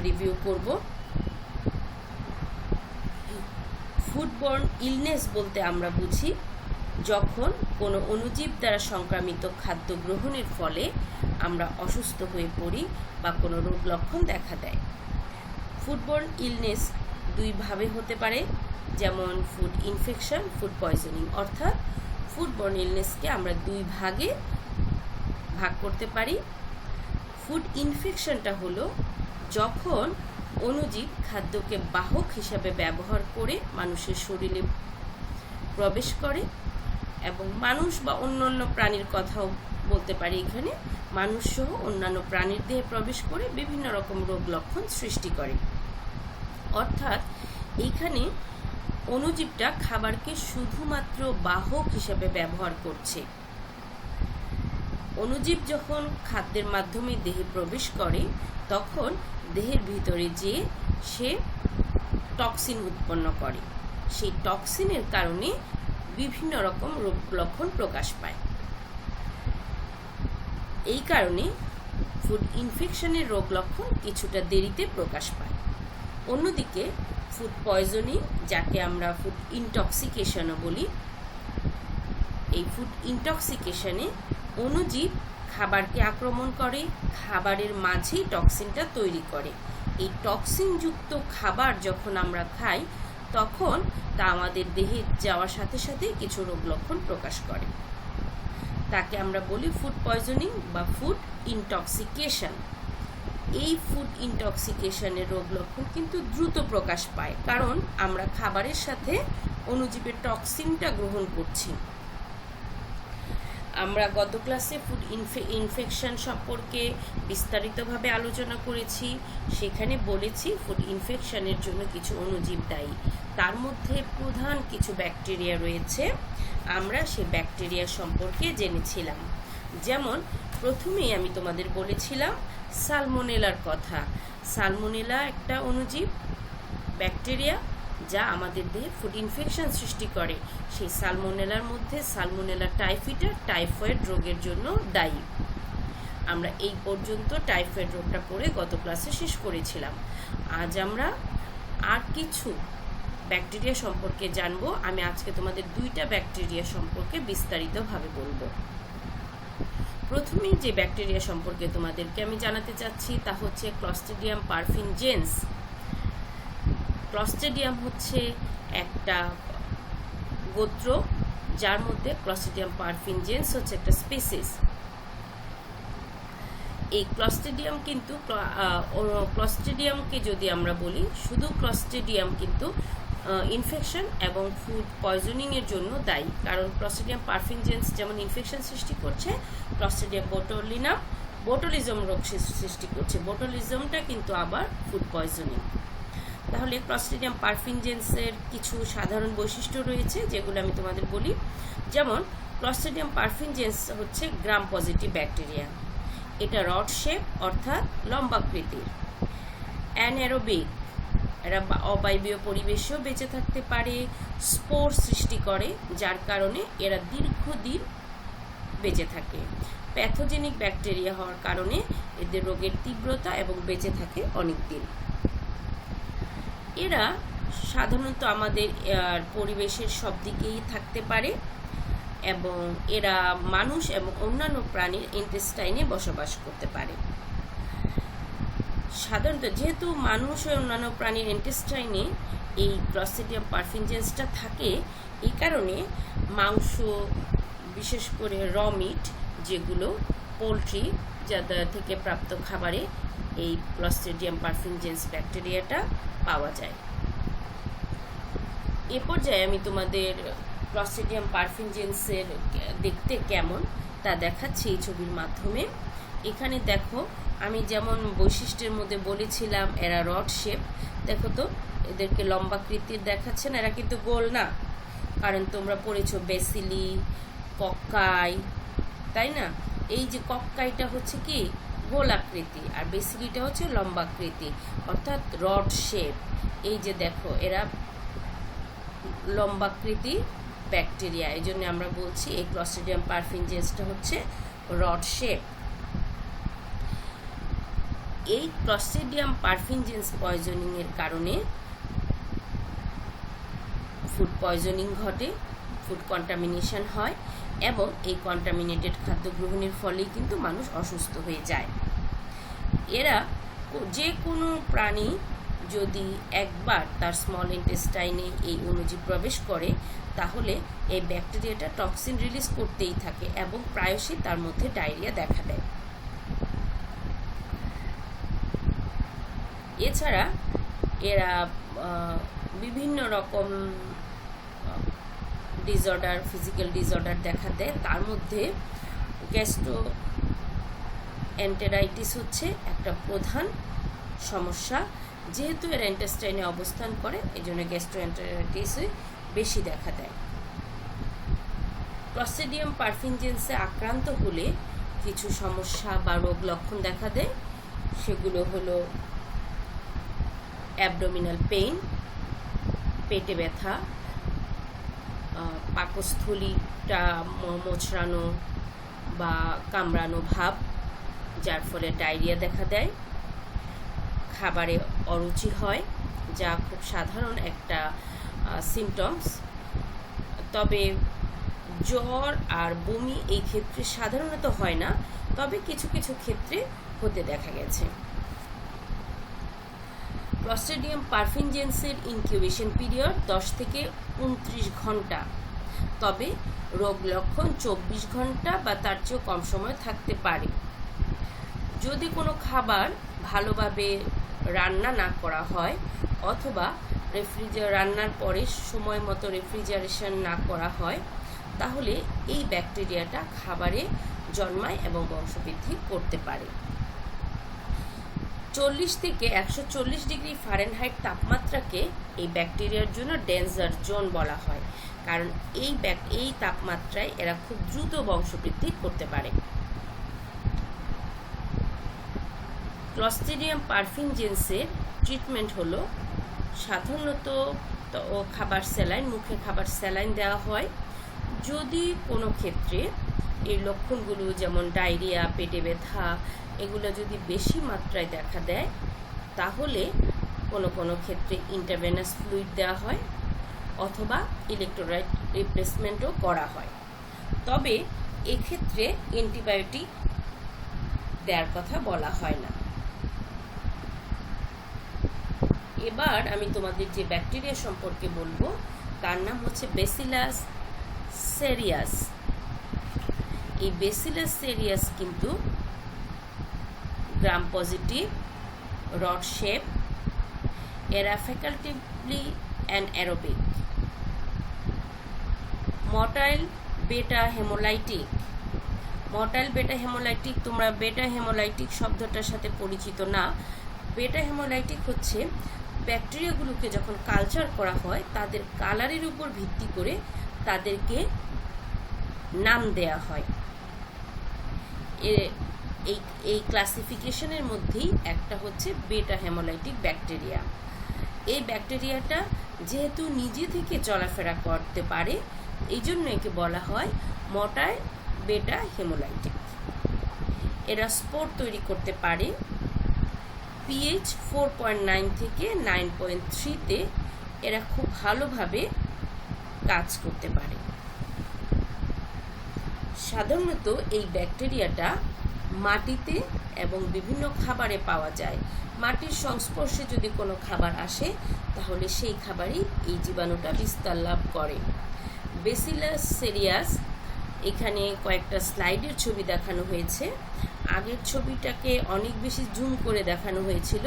Review করব। ফুডবর্ন illness বলতে আমরা বুঝি যখন কোনো অণুজীব দ্বারা সংক্রামিত খাদ্য গ্রহণের ফলে আমরা অসুস্থ হয়ে পড়ি বা কোনো রোগ লক্ষণ দেখা দেয়। ফুডবর্ন ইলনেস দুইভাবে হতে পারে, যেমন ফুড ইনফেকশন, ফুড পয়জনিং। অর্থাৎ ফুডবর্ন ইলনেসকে আমরা দুই ভাগে ভাগ করতে পারি। ফুড ইনফেকশনটা হলো যখন অণুজীব খাদ্যকে বাহক হিসাবে ব্যবহার করে মানুষের শরীরে প্রবেশ করে, এবং মানুষ বা অন্যান্য প্রাণীর কথাও বলতে পারি, এখানে মানুষ সহ অন্যান্য প্রাণীর দেহে প্রবেশ করে বিভিন্ন রকম রোগ লক্ষণ সৃষ্টি করে। অর্থাৎ এইখানে অণুজীবটা খাবারকে শুধুমাত্র বাহক হিসাবে ব্যবহার করছে। অণুজীব যখন খাদ্যের মাধ্যমে দেহে প্রবেশ করে তখন দেহের ভিতরে যেয়ে সে টক্সিন উৎপন্ন করে। সেই টক্সিনের কারণে বিভিন্ন রকম রোগ লক্ষণ প্রকাশ পায়। এই কারণে ফুড ইনফেকশনের রোগ লক্ষণ কিছুটা দেরিতে প্রকাশ পায়। অন্যদিকে ফুড পয়জনিং, যাকে আমরা ফুড ইনটক্সিকেশনও বলি, এই ফুড ইনটক্সিকেশনে অণুজীব খাবারকে আক্রমণ করে, খাবারের মাঝেই টক্সিনটা তৈরি করে। এই টক্সিনযুক্ত খাবার যখন আমরা খাই তখন তা আমাদের দেহে যাওয়ার সাথে সাথে কিছু রোগ লক্ষণ প্রকাশ করে। তাকে আমরা বলি ফুড পয়জনিং বা ফুড ইনটক্সিকেশন। এই ফুড ইনটক্সিকেশনের রোগ লক্ষণ কিন্তু দ্রুত প্রকাশ পায়, কারণ আমরা খাবারের সাথে অণুজীবের টক্সিনটা গ্রহণ করছি। আমরা গত ক্লাসে ফুড ইনফেকশন সম্পর্কে বিস্তারিতভাবে আলোচনা করেছি। সেখানে বলেছি ফুড ইনফেকশনের জন্য কিছু অণুজীব দায়ী, তার মধ্যে প্রধান কিছু ব্যাকটেরিয়া রয়েছে। আমরা সেই ব্যাকটেরিয়া সম্পর্কে জেনেছিলাম। যেমন প্রথমেই আমি তোমাদের বলেছিলাম সালমোনেলার কথা। সালমোনেলা একটা অণুজীব ব্যাকটেরিয়া যা আমাদের দেহে ফুড ইনফেকশন সৃষ্টি করে। সেই সালমোনেলার মধ্যে সালমোনেলা টাইফিটা টাইফয়েড রোগের জন্য দায়ী। আমরা এই পর্যন্ত টাইফয়েড রোগটা পড়ে গত ক্লাসে শেষ করেছিলাম। আজ আমরা আর কিছু ব্যাকটেরিয়া সম্পর্কে জানবো। আমি আজকে তোমাদের দুইটা ব্যাকটেরিয়া সম্পর্কে বিস্তারিতভাবে বলবো। প্রথমেই যে ব্যাকটেরিয়া সম্পর্কে তোমাদেরকে আমি জানাতে চাচ্ছি তা হচ্ছে ক্লস্ট্রিডিয়াম পারফিনজেন্স। ক্লস্ট্রিডিয়াম হচ্ছে একটা গোত্র, যার মধ্যে ক্লস্ট্রিডিয়াম পারফিনজেন্স হচ্ছে একটা স্পিসিস। এই ক্লস্ট্রিডিয়াম কিন্তু ক্লস্ট্রিডিয়ামকে যদি আমরা বলি, শুধু ক্লস্ট্রিডিয়াম কিন্তু ইনফেকশন এবং ফুড পয়জনিংয়ের জন্য দায়ী। কারণ ক্লস্ট্রিডিয়াম পারফিনজেন্স যেমন ইনফেকশন সৃষ্টি করছে, ক্লস্ট্রিডিয়াম বোটুলিজম রোগ সৃষ্টি করছে। বোটুলিজমটা কিন্তু আবার ফুড পয়জনিং। তাহলে ক্লস্ট্রিডিয়াম পারফিনজেন্সের কিছু সাধারণ বৈশিষ্ট্য রয়েছে যেগুলো আমি তোমাদের বলি। যেমন ক্লস্ট্রিডিয়াম পারফিনজেন্স হচ্ছে গ্রাম পজিটিভ ব্যাকটেরিয়া। এটা রড শেপ অর্থাৎ লম্বাকৃতির। অ্যানারোবিক, এরা অবায়বীয় পরিবেশেও বেঁচে থাকতে পারে। স্পোর সৃষ্টি করে, যার কারণে এরা দীর্ঘদিন বেঁচে থাকে। প্যাথোজেনিক ব্যাকটেরিয়া হওয়ার কারণে এদের রোগের তীব্রতা এবং বেঁচে থাকে অনেক দিন। এরা সাধারণত আমাদের পরিবেশের সব দিকেই থাকতে পারে এবং এরা মানুষ এবং অন্যান্য প্রাণীর ইন্টেস্টাইনে বসবাস করতে পারে। সাধারণত যেহেতু মানুষ ও অন্যান্য প্রাণীর ইন্টেস্টাইনে এই ক্লস্ট্রিডিয়াম পারফিনজেন্সটা থাকে, এই কারণে মাংস, বিশেষ করে র মিট যেগুলো পোলট্রি যাদের থেকে প্রাপ্ত খাবারে এই ক্লস্ট্রিডিয়াম পারফিনজেন্স ব্যাকটেরিয়াটা পাওয়া যায়। এ পর্যায়ে আমি তোমাদের ক্লস্ট্রিডিয়াম পারফিনজেন্সের দেখতে কেমন তা দেখাচ্ছি এই ছবির মাধ্যমে। এখানে দেখো, আমি যেমন বৈশিষ্ট্যের মধ্যে বলেছিলাম এরা রড শেপ। দেখো তো এদেরকে লম্বাকৃতির দেখাচ্ছে না, এরা কিন্তু গোল না, কারণ তোমরা পড়েছো বেসিলি, কক্কাই, তাই না? এই যে কক্কাইটা হচ্ছে কি গোলাকৃতি আর বেসিলিটা হচ্ছে লম্বাকৃতি অর্থাৎ রড শেপ। এই যে দেখো এরা লম্বাকৃতি ব্যাকটেরিয়া, এই জন্য আমরা বলছি এই ক্লস্ট্রিডিয়াম পারফিনজেন্সটা হচ্ছে রড শেপ। এই ক্লস্ট্রিডিয়াম পারফিনজেন্স পয়জনিংয়ের কারণে ফুড পয়জনিং ঘটে, ফুড কন্টামিনেশন হয় এবং এই কন্টামিনেটেড খাদ্য গ্রহণের ফলেই কিন্তু মানুষ অসুস্থ হয়ে যায়। এরা যে কোনো প্রাণী যদি একবার তার স্মল ইন্টেস্টাইনে এই অণুজীব প্রবেশ করে তাহলে এই ব্যাকটেরিয়াটা টক্সিন রিলিজ করতেই থাকে এবং প্রায়শই তার মধ্যে ডায়রিয়া দেখা দেয়। এছাড়া এরা বিভিন্ন রকম ডিসঅর্ডার, ফিজিক্যাল ডিসঅর্ডার দেখা দেয়। তার মধ্যে গ্যাস্ট্রোএন্টেরাইটিস হচ্ছে একটা প্রধান সমস্যা। যেহেতু এরা ইন্টেস্টাইনে অবস্থান করে এই জন্য গ্যাস্ট্রোএন্টেরাইটিস বেশি দেখা দেয়। ক্লস্ট্রিডিয়াম পারফিনজেন্সে আক্রান্ত হলে কিছু সমস্যা বা রোগ লক্ষণ দেখা দেয়। সেগুলো হলো অ্যাবডোমিনাল পেইন, পেটে ব্যথা, পাকস্থলীটা মোচড়ানো বা কামড়ানো ভাব, যার ফলে ডায়রিয়া দেখা দেয়। খাবারে অরুচি হয়, যা খুব সাধারণ একটা সিমটমস। তবে জ্বর আর বমি এই ক্ষেত্রে সাধারণত হয় না, তবে কিছু কিছু ক্ষেত্রে হতে দেখা গেছে। ক্লস্ট্রিডিয়াম পারফিনজেন্সের ইনকিউবেশন পিরিয়ড 10 থেকে 29 ঘন্টা, তবে রোগ লক্ষণ 24 ঘন্টা বা তার চেয়েও কম সময় থাকতে পারে। যদি কোনো খাবার ভালোভাবে রান্না না করা হয় অথবা রান্নার পরে সময় মতো রেফ্রিজারেশন না করা হয় তাহলে এই ব্যাকটেরিয়াটা খাবারে জন্মায় এবং বংশবৃদ্ধি করতে পারে। 40 থেকে 140 ডিগ্রি ফারেনহাইট তাপমাত্রাকে এই ব্যাকটেরিয়ার জন্য ডেঞ্জার জোন বলা হয়, কারণ এই তাপমাত্রায় এরা খুব দ্রুত বংশবৃদ্ধি করতে পারে। ক্লস্ট্রিডিয়াম পারফিনজেন্সের ট্রিটমেন্ট হলো সাধারণত খাবার স্যালাইন, মুখে খাবার স্যালাইন দেওয়া হয়। যদি কোনো ক্ষেত্রে এই লক্ষণগুলো যেমন ডায়রিয়া, পেটে ব্যথা এগুলো যদি বেশি মাত্রায় দেখা দেয় তাহলে কোনো কোনো ক্ষেত্রে ইন্টারভেনাস ফ্লুইড দেওয়া হয় অথবা ইলেকট্রোলাইট রিপ্লেসমেন্টও করা হয়। তবে এক্ষেত্রে অ্যান্টিবায়োটিক দেওয়ার কথা বলা হয় না। এবার আমি তোমাদের যে ব্যাকটেরিয়া সম্পর্কে বলবো তার নাম হচ্ছে ব্যাসিলাস সেরিয়াস। এই ব্যাসিলাস সেরিয়াস কিন্তু গ্রাম পজিটিভ, রড শেপ, এরা ফ্যাকাল্টেটিভলি অ্যানারোবিক, মটাইল বেটা হেমোলাইটিক। মটাইল বেটা হেমোলাইটিক, তোমরা বেটা হেমোলাইটিক শব্দটার সাথে পরিচিত না। বেটা হেমোলাইটিক হচ্ছে ব্যাকটেরিয়াগুলোকে যখন কালচার করা হয় তাদের কালারের উপর ভিত্তি করে তাদেরকে নাম দেয়া হয়। এই ক্লাসিফিকেশনের মধ্যেই একটা হচ্ছে বেটা হেমোলাইটিক ব্যাকটেরিয়া। এই ব্যাকটেরিয়াটা যেহেতু নিজে থেকে চলাফেরা করতে পারে এই জন্য একে বলা হয় মটাইল বেটা হেমোলাইটিক। এরা স্পোর তৈরি করতে পারে pH 4.9 থেকে 9.3-তে। এরা খুব ভালোভাবে কাজ করতে পারে। সাধারণত এই ব্যাকটেরিয়াটা মাটিতে এবং বিভিন্ন খাবারে পাওয়া যায়। মাটির সংস্পর্শে যদি কোনো খাবার আসে তাহলে সেই খাবারই এই জীবাণুটা বিস্তার লাভ করে। ব্যাসিলাস সেরিয়াস, এখানে কয়েকটা স্লাইডের ছবি দেখানো হয়েছে। আগের ছবিটাকে অনেক বেশি জুম করে দেখানো হয়েছিল,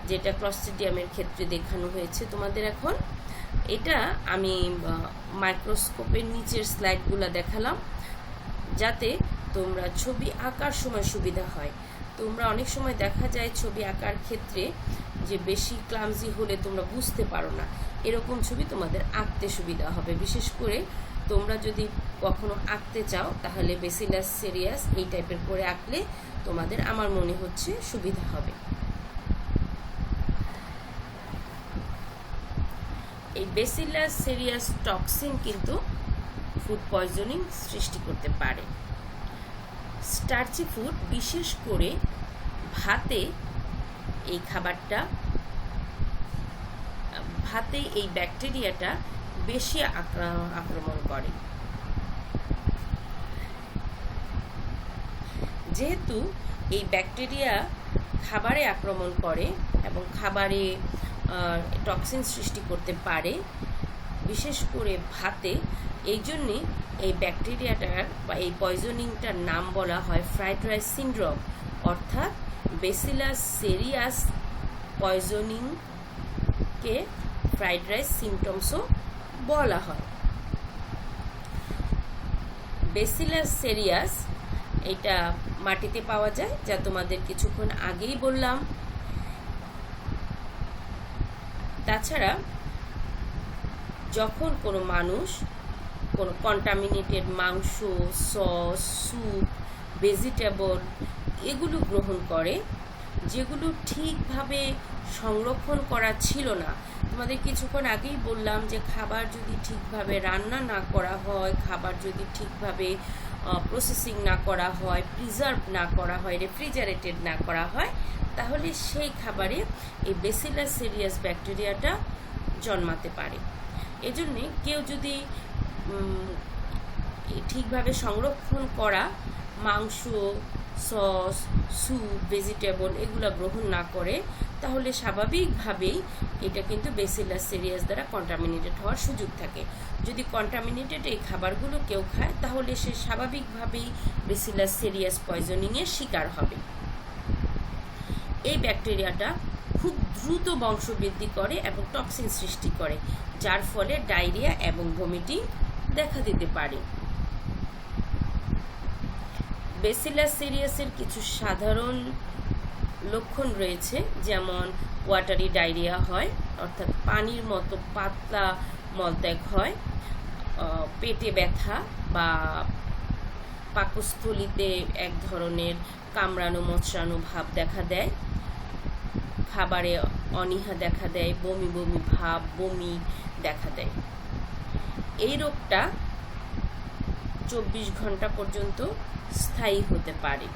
যেটা ক্লস্ট্রিডিয়ামের ক্ষেত্রে দেখানো হয়েছে তোমাদের এখন। এটা আমি মাইক্রোস্কোপের নিচের স্লাইডগুলো দেখালাম যাতে তোমরা ছবি আঁকার সময় সুবিধা হয়। তোমরা অনেক সময় দেখা যায় ছবি আঁকার ক্ষেত্রে যে বেশি ক্লামজি হলে তোমরা বুঝতে পারো না, এরকম ছবি তোমাদের আঁকতে সুবিধা হবে। বিশেষ করে তোমরা যদি কখনো আঁকতে চাও তাহলে ব্যাসিলাস সেরিয়াস এই টাইপের করে আঁকলে তোমাদের আমার মনে হচ্ছে সুবিধা হবে। এই ব্যাসিলাস সেরিয়াস টক্সিন কিন্তু ফুড পয়জনিং সৃষ্টি করতে পারে। স্টার্চি ফুড, বিশেষ করে ভাতে এই ব্যাকটেরিয়াটা বেশি আক্রমণ করে। যেহেতু এই ব্যাকটেরিয়া খাবারে আক্রমণ করে এবং খাবারে টক্সিন সৃষ্টি করতে পারে, বিশেষ করে ভাতে, এই জন্যে এই ব্যাকটেরিয়াটার বা এই পয়জনিংটার নাম বলা হয় ফ্রাইড রাইস সিনড্রোম, অর্থাৎ ব্যাসিলাস সেরিয়াস পয়জনিংকে ফ্রাইড রাইস সিমটমসও বলা হয়। ব্যাসিলাস সেরিয়াস এটা মাটিতে পাওয়া যায়, যা তোমাদের কিছুক্ষণ আগেই বললাম। তাছাড়া যখন কোনো মানুষ কোনো কন্টামিনেটেড মাংস, সস, স্যুপ, ভেজিটেবল এগুলো গ্রহণ করে, যেগুলো ঠিকভাবে সংরক্ষণ করা ছিল না, তোমাদের কিছুক্ষণ আগেই বললাম যে খাবার যদি ঠিকভাবে রান্না না করা হয়, খাবার যদি ঠিকভাবে প্রসেসিং না করা হয়, প্রিজার্ভ না করা হয়, রেফ্রিজারেটেড না করা হয়, তাহলে সেই খাবারে এই ব্যাসিলাস সেরিয়াস ব্যাকটেরিয়াটা জন্মাতে পারে। এজন্যে কেউ যদি ঠিকভাবে সংরক্ষণ করা মাংস, সস, স্যুপ, ভেজিটেবল এগুলো গ্রহণ না করে, তাহলে স্বাভাবিকভাবেই এটা কিন্তু ব্যাসিলাস সেরিয়াস দ্বারা কন্টামিনেটেড হওয়ার সুযোগ থাকে। যদি কন্টামিনেটেড এই খাবারগুলো কেউ খায়, তাহলে সে স্বাভাবিকভাবেই ব্যাসিলাস সেরিয়াস পয়জনিংয়ের শিকার হবে। এই ব্যাকটেরিয়াটা খুব দ্রুত বংশবৃদ্ধি করে এবং টক্সিন সৃষ্টি করে, যার ফলে ডায়রিয়া এবং ভমিটিং দেখা দিতে পারে। ব্যাসিলাস সেরিয়াসের কিছু সাধারণ লক্ষণ রয়েছে, যেমন ওয়াটারি ডায়রিয়া হয়, অর্থাৎ পানির মতো পাতলা মলত্যাগ হয়, পেটে ব্যথা বা পাকস্থলীতে এক ধরনের কামড়ানো মোচড়ানো ভাব দেখা দেয়, খাবারে অনীহা দেখা দেয়, বমি বমি ভাব, বমি দেখা দেয়। এই রোগটা 24 ঘন্টা পর্যন্ত স্থায়ী হতে পারে।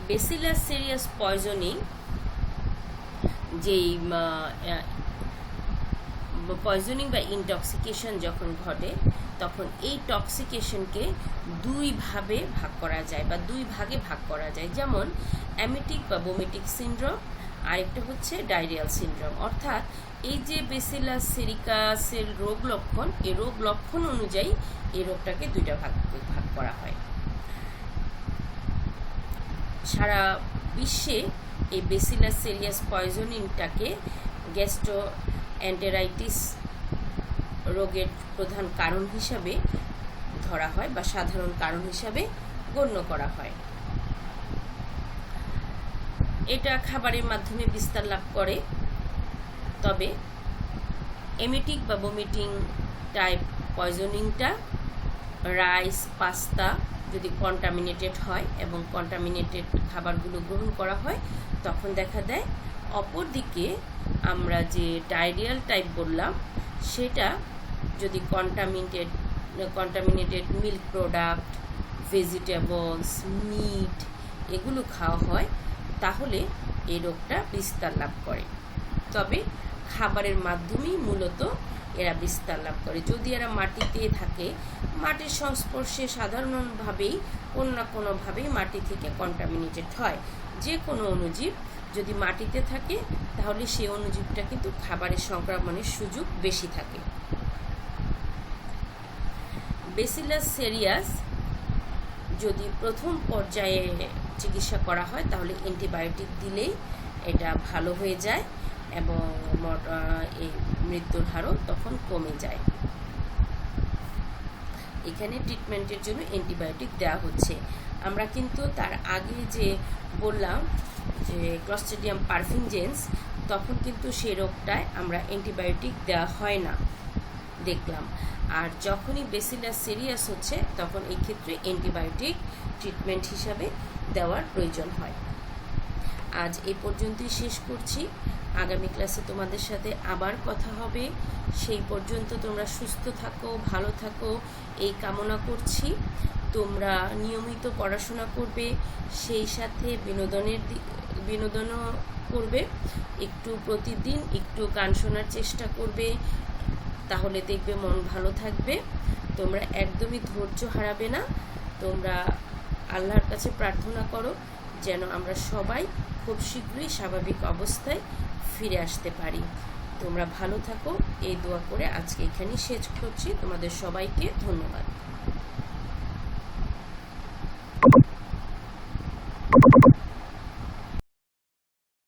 ব্যাসিলাস সেরিয়াস পয়জনিং যেই পয়জনিং বা ইনটক্সিকেশন যখন ঘটে, তখন এই টক্সিকেশনকে দুই ভাগে ভাগ করা যায়। যেমন অ্যামিটিক বা ভমিটিক সিনড্রোম, আরেকটা হচ্ছে ডায়রিয়াল সিনড্রোম। অর্থাৎ এই যে ব্যাসিলাস সেরিকাসের রোগ লক্ষণ, এই রোগ লক্ষণ অনুযায়ী এই রোগটাকে দুইটা ভাগ করা হয়। সারা বিশ্বে এই ব্যাসিলাস সেরিয়াস পয়জনিংটাকে গ্যাস্ট্রোএন্টেরাইটিস রোগের প্রধান কারণ হিসাবে ধরা হয় বা সাধারণ কারণ হিসাবে গণ্য করা হয়। এটা খাবারের মাধ্যমে বিস্তার লাভ করে। তবে এমিটিক বা ভমিটিং টাইপ পয়জনিংটা রাইস, পাস্তা যদি কন্টামিনেটেড হয় এবং কন্টামিনেটেড খাবারগুলো গ্রহণ করা হয়, তখন দেখা দেয়। অপরদিকে আমরা যে ডায়রিয়াল টাইপ বললাম, সেটা যদি contaminated milk product, vegetables, meat এগুলো খাওয়া হয়, তাহলে এই রোগটা বিস্তার লাভ করে। তবে খাবারের মাধ্যমেই মূলত এরা বিস্তার লাভ করে। যদি এরা মাটিতে থাকে, মাটির সংস্পর্শে সাধারণভাবেই কোনো না কোনোভাবেই মাটি থেকে কন্টামিনেটেড হয়। যে কোনো অণুজীব যদি মাটিতে থাকে, তাহলে সেই অণুজীবটা কিন্তু খাবারের সংক্রমণের সুযোগ বেশি থাকে। ব্যাসিলাস সেরিয়াস যদি প্রথম পর্যায়ে চিকিৎসা করা হয়, তাহলে অ্যান্টিবায়োটিক দিলেই এটা ভালো হয়ে যায় এবং এই মৃত্যুর হারও তখন কমে যায়। এখানে ট্রিটমেন্টের জন্য অ্যান্টিবায়োটিক দেওয়া হচ্ছে। আমরা কিন্তু তার আগে যে বললাম যে ক্লস্ট্রিডিয়াম পারফিনজেন্স, তখন কিন্তু সেই রোগটায় আমরা অ্যান্টিবায়োটিক দেওয়া হয় না দেখলাম। আর যখনই ব্যাসিলাস সেরিয়াস হচ্ছে, তখন এই ক্ষেত্রে অ্যান্টিবায়োটিক ট্রিটমেন্ট হিসাবে দেওয়ার প্রয়োজন হয়। আজ এই পর্যন্তই শেষ করছি। আগামী ক্লাসে তোমাদের সাথে আবার কথা হবে। সেই পর্যন্ত তোমরা সুস্থ থাকো, ভালো থাকো এই কামনা করছি। তোমরা নিয়মিত পড়াশোনা করবে, সেই সাথে বিনোদনও করবে। একটু প্রতিদিন একটু গান শোনার চেষ্টা করবে, তাহলে দেখবে মন ভালো থাকবে। তোমরা একদমই ধৈর্য হারাবে না। তোমরা আল্লাহর কাছে প্রার্থনা করো যেন আমরা সবাই খুব শীঘ্রই স্বাভাবিক অবস্থায় ফিরে আসতে পারি। তোমরা ভালো থাকো এই দোয়া করে আজকে এখানেই শেষ করছি। তোমাদের সবাইকে ধন্যবাদ।